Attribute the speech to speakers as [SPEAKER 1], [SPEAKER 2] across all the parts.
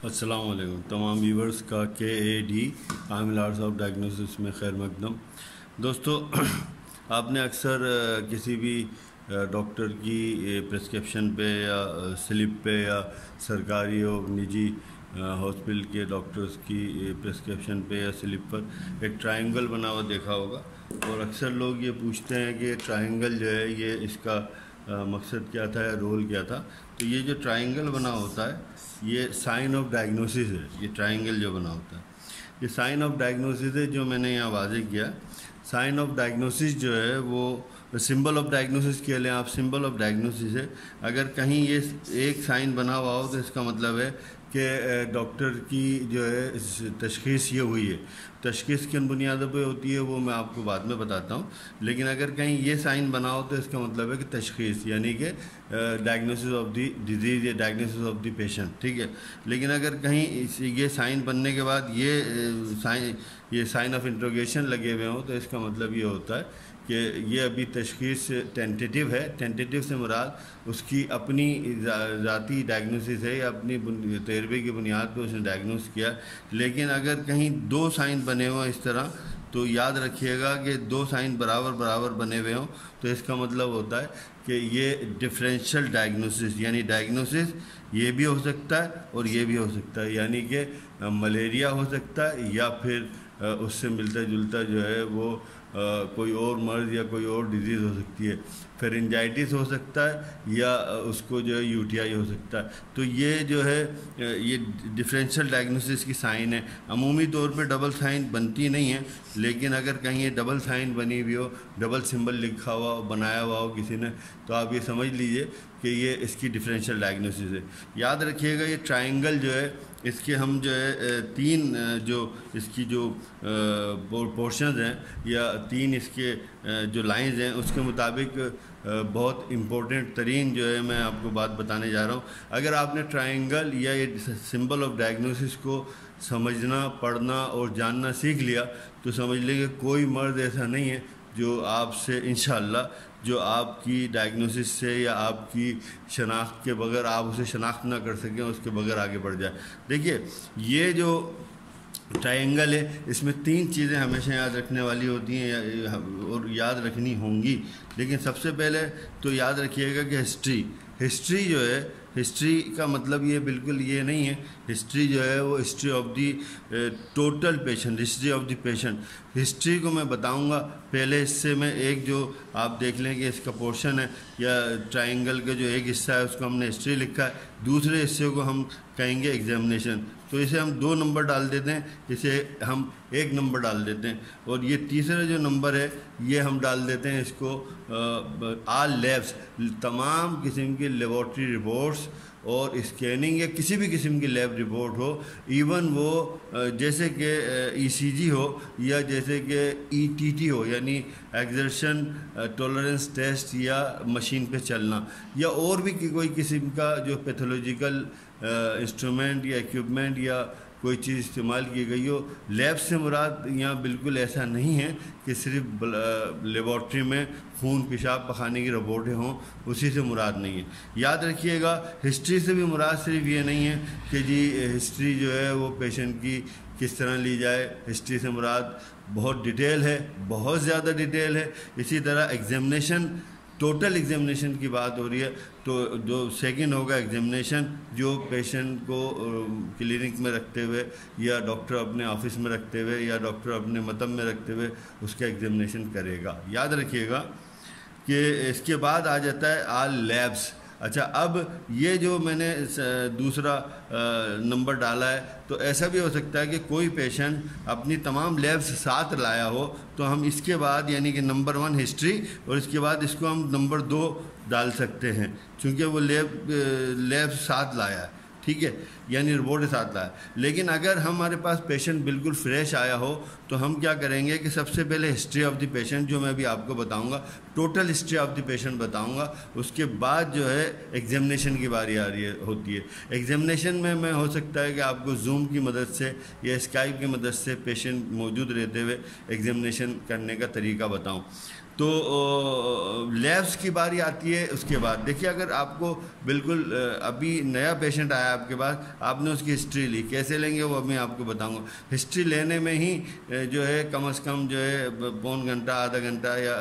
[SPEAKER 1] السلام علیکم تمام ویورز کا KAD عامل آرٹس آف ڈائگنوسس میں خیر مقدم۔ دوستو، آپ نے اکثر کسی بھی ڈاکٹر کی پرسکرپشن پہ یا سلپ پہ یا سرکاری اور نجی ہاسپٹل کے ڈاکٹرز کی پرسکرپشن پہ یا سلپ پر ایک ٹرائنگل بنا ہوا دیکھا ہوگا، اور اکثر لوگ یہ پوچھتے ہیں کہ ٹرائنگل جو ہے یہ اس کا مقصد کیا تھا یا رول کیا تھا۔ تو یہ جو ٹرائنگل بنا ہوتا ہے یہ سائن آف ڈائگنوسس ہے۔ یہ ٹرائنگل جو بنا ہوتا ہے یہ سائن آف ڈائگنوسس ہے، جو میں نے یہاں واضح کیا۔ سائن آف ڈائگنوسس جو ہے وہ سمبل آف ڈائگنوسس کہہ لیں آپ، سمبل آف ڈائگنوسس ہے۔ اگر کہیں یہ ایک سائن بنا ہوا ہو تو اس کا مطلب ہے کہ ڈاکٹر کی جو ہے تشخیص یہ ہوئی ہے۔ تشخیص کن بنیادوں پہ ہوتی ہے وہ میں آپ کو بعد میں بتاتا ہوں، لیکن اگر کہیں یہ سائن بنا ہو تو اس کا مطلب ہے کہ تشخیص، یعنی کہ ڈائگنوسس آف دی ڈیزیز یا ڈائگنوسس آف دی پیشنٹ، ٹھیک ہے۔ لیکن اگر کہیں یہ سائن بننے کے بعد یہ سائن آف انٹروگیشن لگے ہوئے ہوں تو اس کا مطلب یہ ہوتا ہے کہ یہ ابھی تشخیص ٹینٹیٹیو ہے۔ ٹینٹیٹیو سے مراد اس کی اپنی ذاتی ڈائگنوسس ہے یا اپنی تجربے کی بنیاد پہ اس نے ڈائگنوس کیا۔ لیکن اگر کہیں دو سائن بنے ہوئے اس طرح تو یاد رکھیے گا کہ دو سائن برابر بنے ہوئے ہوں تو اس کا مطلب ہوتا ہے کہ یہ ڈفرینشیل ڈائگنوسس، یعنی ڈائگنوسس یہ بھی ہو سکتا ہے اور یہ بھی ہو سکتا ہے، یعنی کہ ملیریا ہو سکتا ہے یا پھر اس سے ملتا جلتا جو ہے وہ کوئی اور مرض یا کوئی اور ڈیزیز ہو سکتی ہے، فیرنجائٹس ہو سکتا ہے یا اس کو جو ہے UTI ہو سکتا ہے۔ تو یہ جو ہے یہ ڈفرینشیل ڈائگنوسس کی سائن ہے۔ عمومی طور پہ ڈبل سائن بنتی نہیں ہے، لیکن اگر کہیں یہ ڈبل سائن بنی ہوئی ہو، ڈبل سمبل لکھا ہوا ہو، بنایا ہوا ہو کسی نے، تو آپ یہ سمجھ لیجئے کہ یہ اس کی ڈفرینشیل ڈائگنوسس ہے۔ یاد رکھیے گا یہ ٹرائنگل جو ہے اس کے ہم جو ہے تین جو اس کی جو پورشنز ہیں یا تین اس کے جو لائنز ہیں اس کے مطابق بہت امپورٹنٹ ترین جو ہے میں آپ کو بات بتانے جا رہا ہوں۔ اگر آپ نے ٹرائنگل یا یہ سمبل آف ڈائگنوسس کو سمجھنا، پڑھنا اور جاننا سیکھ لیا تو سمجھ لیں کہ کوئی مرض ایسا نہیں ہے جو آپ سے انشاءاللہ جو آپ کی ڈائگنوسس سے یا آپ کی شناخت کے بغیر آپ اسے شناخت نہ کر سکیں، اس کے بغیر آگے بڑھ جائے۔ دیکھیے یہ جو ٹرائنگل ہے اس میں تین چیزیں ہمیشہ یاد رکھنے والی ہوتی ہیں اور یاد رکھنی ہوں گی، لیکن سب سے پہلے تو یاد رکھیے گا کہ ہسٹری جو ہے، ہسٹری کا مطلب یہ بالکل یہ نہیں ہے۔ ہسٹری جو ہے وہ history of the total patient, history of the patient. History کو میں بتاؤں گا پہلے حصے میں، ایک جو آپ دیکھ لیں کہ اس کا پورشن ہے یا ٹرائنگل کا جو ایک حصہ ہے اس کو ہم نے ہسٹری لکھا ہے، دوسرے حصے کو ہم کہیں گے ایگزامینیشن۔ تو اسے ہم 2 نمبر ڈال دیتے ہیں، اسے ہم 1 نمبر ڈال دیتے ہیں، اور یہ تیسرا جو نمبر ہے یہ ہم ڈال دیتے ہیں اس کو آل لیبس، تمام قسم کی لیبارٹری رپورٹس اور اسکیننگ یا کسی بھی قسم کی لیب رپورٹ ہو، ایون وہ جیسے کہ ECG ہو یا جیسے کہ ETT ہو، یعنی ایگزرشن ٹولرنس ٹیسٹ یا مشین پہ چلنا، یا اور بھی کوئی قسم کا جو پیتھولوجیکل انسٹرومنٹ یا ایکوپمنٹ یا کوئی چیز استعمال کی گئی ہو۔ لیب سے مراد یہاں بالکل ایسا نہیں ہے کہ صرف لیبارٹری میں خون پیشاب پخانے کی رپورٹیں ہوں، اسی سے مراد نہیں ہے۔ یاد رکھیے گا ہسٹری سے بھی مراد صرف یہ نہیں ہے کہ جی ہسٹری جو ہے وہ پیشنٹ کی کس طرح لی جائے، ہسٹری سے مراد بہت ڈیٹیل ہے، بہت زیادہ ڈیٹیل ہے۔ اسی طرح ایگزامینیشن، ٹوٹل ایگزامینیشن کی بات ہو رہی ہے تو جو سیکنڈ ہوگا ایگزامینیشن، جو پیشنٹ کو کلینک میں رکھتے ہوئے یا ڈاکٹر اپنے آفس میں رکھتے ہوئے یا ڈاکٹر اپنے مطب میں رکھتے ہوئے اس کا ایگزامینیشن کرے گا۔ یاد رکھیے گا کہ اس کے بعد آ جاتا ہے آل لیبس۔ اچھا، اب یہ جو میں نے دوسرا نمبر ڈالا ہے تو ایسا بھی ہو سکتا ہے کہ کوئی پیشنٹ اپنی تمام لیبس ساتھ لایا ہو تو ہم اس کے بعد یعنی کہ نمبر 1 ہسٹری اور اس کے بعد اس کو ہم نمبر 2 ڈال سکتے ہیں، چونکہ وہ لیب ساتھ لایا ہے، ٹھیک ہے، یعنی رپورٹ ساتھ لایا۔ لیکن اگر ہمارے پاس پیشنٹ بالکل فریش آیا ہو تو ہم کیا کریں گے کہ سب سے پہلے ہسٹری آف دی پیشنٹ جو میں ابھی آپ کو بتاؤں گا، total history of the patient بتاؤں گا، اس کے بعد جو ہے ایگزامینیشن کی باری آ رہی ہوتی ہے۔ ایگزامینیشن میں ہو سکتا ہے کہ آپ کو زوم کی مدد سے یا اسکائپ کی مدد سے پیشنٹ موجود رہتے ہوئے ایگزامینیشن کرنے کا طریقہ بتاؤں۔ تو لیبس کی باری آتی ہے اس کے بعد. دیکھیے اگر آپ کو بالکل ابھی نیا پیشنٹ آیا آپ کے پاس, آپ نے اس کی ہسٹری لی, کیسے لیں گے وہ میں آپ کو بتاؤں گا. ہسٹری لینے میں ہی جو ہے کم از کم جو ہے پون گھنٹہ آدھا گھنٹہ یا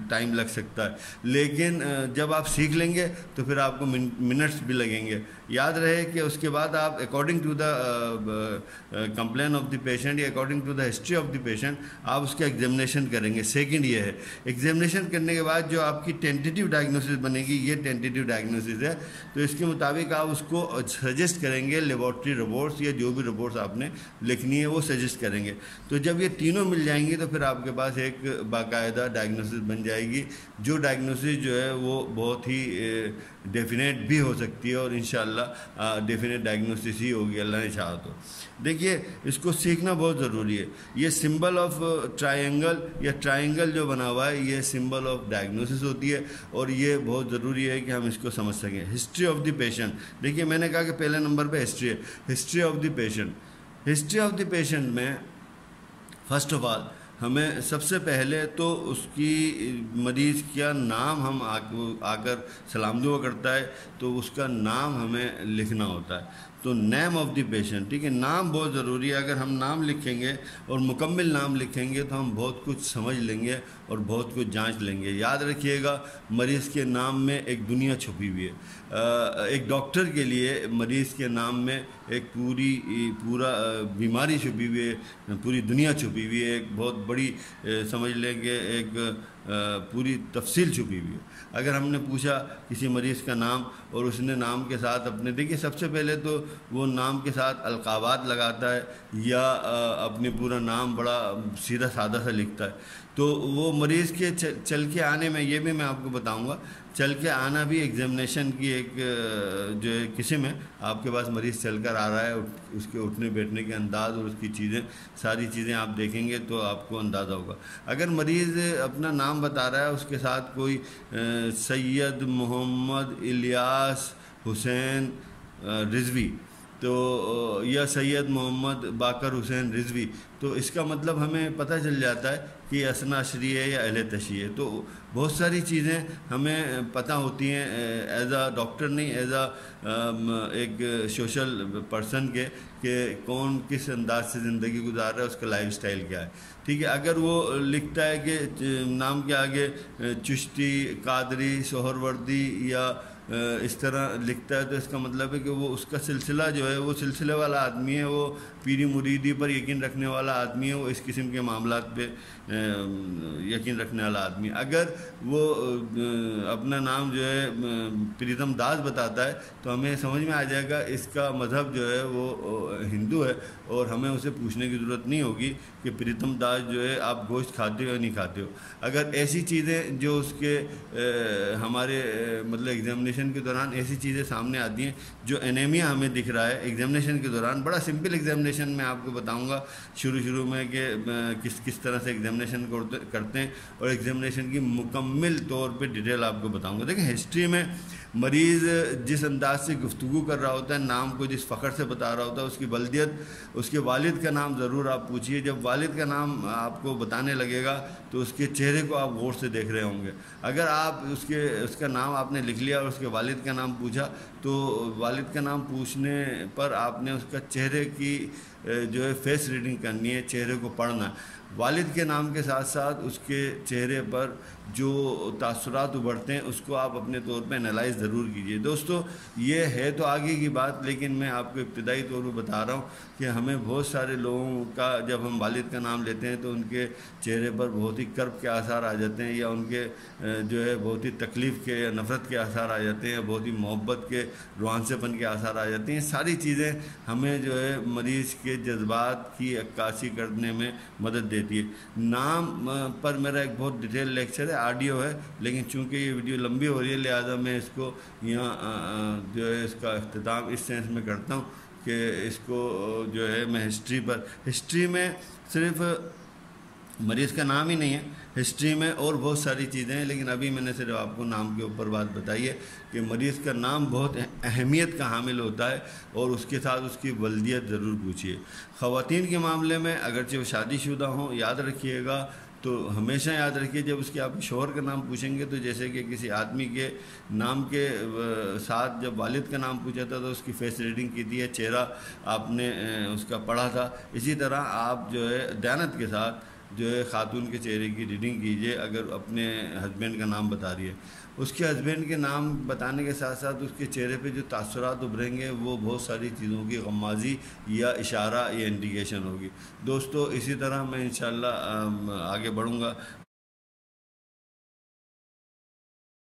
[SPEAKER 1] ٹائم لگ سکتا ہے, لیکن جب آپ سیکھ لیں گے تو پھر آپ کو منٹس بھی لگیں گے. یاد رہے کہ اس کے بعد آپ according to the complaint of the patient یا according to the history of the patient آپ اس کا ایگزامینیشن کریں گے. سیکنڈ یہ ہے, ایگزامینیشن کرنے کے بعد جو آپ کی ٹینٹیٹیو ڈائگنوسس بنے گی, یہ ٹینٹیٹیو ڈائگنوسس ہے, تو اس کے مطابق آپ اس کو سجیسٹ کریں گے لیبارٹری رپورٹس یا جو بھی رپورٹس آپ نے لکھنی ہے وہ سجیسٹ کریں گے. تو جب یہ تینوں مل جائیں گی تو پھر آپ کے پاس ایک باقاعدہ ڈائگنوسس بن جائے گی, جو ڈائگنوسس جو ہے وہ بہت ہی ڈیفینیٹ بھی ہو سکتی ہے اور انشاءاللہ ڈیفینیٹ ڈائگنوسس ہی ہوگی اللہ نے چاہا تو. دیکھیے اس کو سیکھنا بہت ضروری ہے. یہ سمبل آف ٹرائنگل یا ٹرائنگل جو بنا ہوا ہے یہ سمبل آف ڈائگنوسس ہوتی ہے, اور یہ بہت ضروری ہے کہ ہم اس کو سمجھ سکیں. ہسٹری آف دی پیشنٹ, دیکھیے میں نے کہا کہ پہلے نمبر پہ ہسٹری ہے. History of the patient, history of the patient میں فرسٹ آف آل ہمیں سب سے پہلے تو اس کی مریض کا نام, ہم آ کر سلام دعا کرتا ہے تو اس کا نام ہمیں لکھنا ہوتا ہے. تو نیم آف دی پیشنٹ, ٹھیک ہے, نام بہت ضروری ہے. اگر ہم نام لکھیں گے اور مکمل نام لکھیں گے تو ہم بہت کچھ سمجھ لیں گے اور بہت کچھ جانچ لیں گے. یاد رکھیے گا مریض کے نام میں ایک دنیا چھپی ہوئی ہے. ایک ڈاکٹر کے لیے مریض کے نام میں ایک پورا بیماری چھپی ہوئی ہے, پوری دنیا چھپی ہوئی ہے, ایک بہت بڑی سمجھ لیں کہ ایک پوری تفصیل چھپی ہوئی ہے. اگر ہم نے پوچھا کسی مریض کا نام اور اس نے نام کے ساتھ اپنے, دیکھیے سب سے پہلے تو وہ نام کے ساتھ القابات لگاتا ہے یا اپنے پورا نام بڑا سیدھا سادہ سا لکھتا ہے, تو وہ مریض کے چل کے آنے میں, یہ بھی میں آپ کو بتاؤں گا, چل کے آنا بھی ایگزامینیشن کی ایک جو ہے قسم ہے. آپ کے پاس مریض چل کر آ رہا ہے, اس کے اٹھنے بیٹھنے کے انداز اور اس کی چیزیں, ساری چیزیں آپ دیکھیں گے تو آپ کو اندازہ ہوگا. اگر مریض اپنا نام بتا رہا ہے اس کے ساتھ کوئی سید محمد الیاس حسین رضوی تو یا سید محمد باقر حسین رضوی, تو اس کا مطلب ہمیں پتہ چل جاتا ہے کہ اثنا عشری ہے یا اہل تشیع ہے. تو بہت ساری چیزیں ہمیں پتہ ہوتی ہیں ایز اے ڈاکٹر نہیں, ایز اے ایک سوشل پرسن کے, کہ کون کس انداز سے زندگی گزار رہا ہے, اس کا لائف سٹائل کیا ہے. ٹھیک ہے, اگر وہ لکھتا ہے کہ نام کے آگے چشتی, قادری, سہروردی یا اس طرح لکھتا ہے تو اس کا مطلب ہے کہ وہ اس کا سلسلہ جو ہے وہ سلسلے والا آدمی ہے, وہ پیری مریدی پر یقین رکھنے والا آدمی ہے, وہ اس قسم کے معاملات پہ یقین رکھنے والا آدمی. اگر وہ اپنا نام جو ہے پریتم داس بتاتا ہے تو ہمیں سمجھ میں آ جائے گا اس کا مذہب جو ہے وہ ہندو ہے, اور ہمیں اسے پوچھنے کی ضرورت نہیں ہوگی کہ پریتم داس جو ہے آپ گوشت کھاتے ہو یا نہیں کھاتے ہو. اگر ایسی چیزیں جو اس کے ہمارے مطلب ایگزامینیشن کے دوران ایسی چیزیں سامنے آتی ہیں, جو انیمیا ہمیں دکھ رہا ہے ایگزامینیشن کے دوران, بڑا سمپل ایگزامینیشن میں آپ کو بتاؤں گا شروع میں کہ کس طرح سے ایگزامینیشن کرتے ہیں, اور ایگزامینیشن کی مکمل طور پہ ڈیٹیل آپ کو بتاؤں گا. دیکھیں ہسٹری میں مریض جس انداز سے گفتگو کر رہا ہوتا ہے, نام کو جس فخر سے بتا رہا ہوتا ہے, اس کی بلدیت, اس کے والد کا نام ضرور آپ پوچھیے. جب والد کا نام آپ کو بتانے لگے گا تو اس کے چہرے کو آپ غور سے دیکھ رہے ہوں گے. اگر آپ اس کا نام آپ نے لکھ لیا اور اس کے والد کا نام پوچھا تو والد کا نام پوچھنے پر آپ نے اس کا چہرے کی جو ہے فیس ریڈنگ کرنی ہے, چہرے کو پڑھنا. والد کے نام کے ساتھ ساتھ اس کے چہرے پر جو تاثرات ابھرتے ہیں اس کو آپ اپنے طور پہ انالائز ضرور کیجیے. دوستو یہ ہے تو آگے کی بات, لیکن میں آپ کو ابتدائی طور پہ بتا رہا ہوں کہ ہمیں بہت سارے لوگوں کا جب ہم والد کا نام لیتے ہیں تو ان کے چہرے پر بہت ہی کرب کے آثار آ جاتے ہیں, یا ان کے جو ہے بہت ہی تکلیف کے یا نفرت کے آثار آ جاتے ہیں, یا بہت ہی محبت کے روحانسے پن کے آثار آ جاتے ہیں. ساری چیزیں ہمیں جو ہے مریض کے جذبات کی عکاسی کرنے میں مدد دیتی ہے. نام پر میرا ایک بہت ڈیٹیل لیکچر ہے, آڈیو ہے, لیکن چونکہ یہ ویڈیو لمبی ہو رہی ہے لہذا میں اس کو یہاں جو ہے اس کا اختتام اس سینس میں کرتا ہوں کہ اس کو جو ہے میں ہسٹری میں صرف مریض کا نام ہی نہیں ہے, ہسٹری میں اور بہت ساری چیزیں ہیں, لیکن ابھی میں نے صرف آپ کو نام کے اوپر بات بتائی ہے کہ مریض کا نام بہت اہمیت کا حامل ہوتا ہے, اور اس کے ساتھ اس کی ولدیت ضرور پوچھیے. خواتین کے معاملے میں اگرچہ وہ شادی شدہ ہوں, یاد رکھیے گا تو ہمیشہ یاد رکھیے جب اس کے آپ شوہر کا نام پوچھیں گے تو جیسے کہ کسی آدمی کے نام کے ساتھ جب والد کا نام پوچھا تھا تو اس کی فیس ریڈنگ کی تھی، چہرہ آپ نے اس کا پڑھا تھا، اسی طرح آپ جو ہے دیانت کے ساتھ جو ہے خاتون کے چہرے کی ریڈنگ کیجئے۔ اگر اپنے ہسبینڈ کا نام بتا رہی ہے، اس کے ہسبینڈ کے نام بتانے کے ساتھ ساتھ اس کے چہرے پہ جو تاثرات ابھریں گے وہ بہت ساری چیزوں کی غمازی یا اشارہ یا انڈیکیشن ہوگی۔ دوستو اسی طرح میں انشاءاللہ آگے بڑھوں گا۔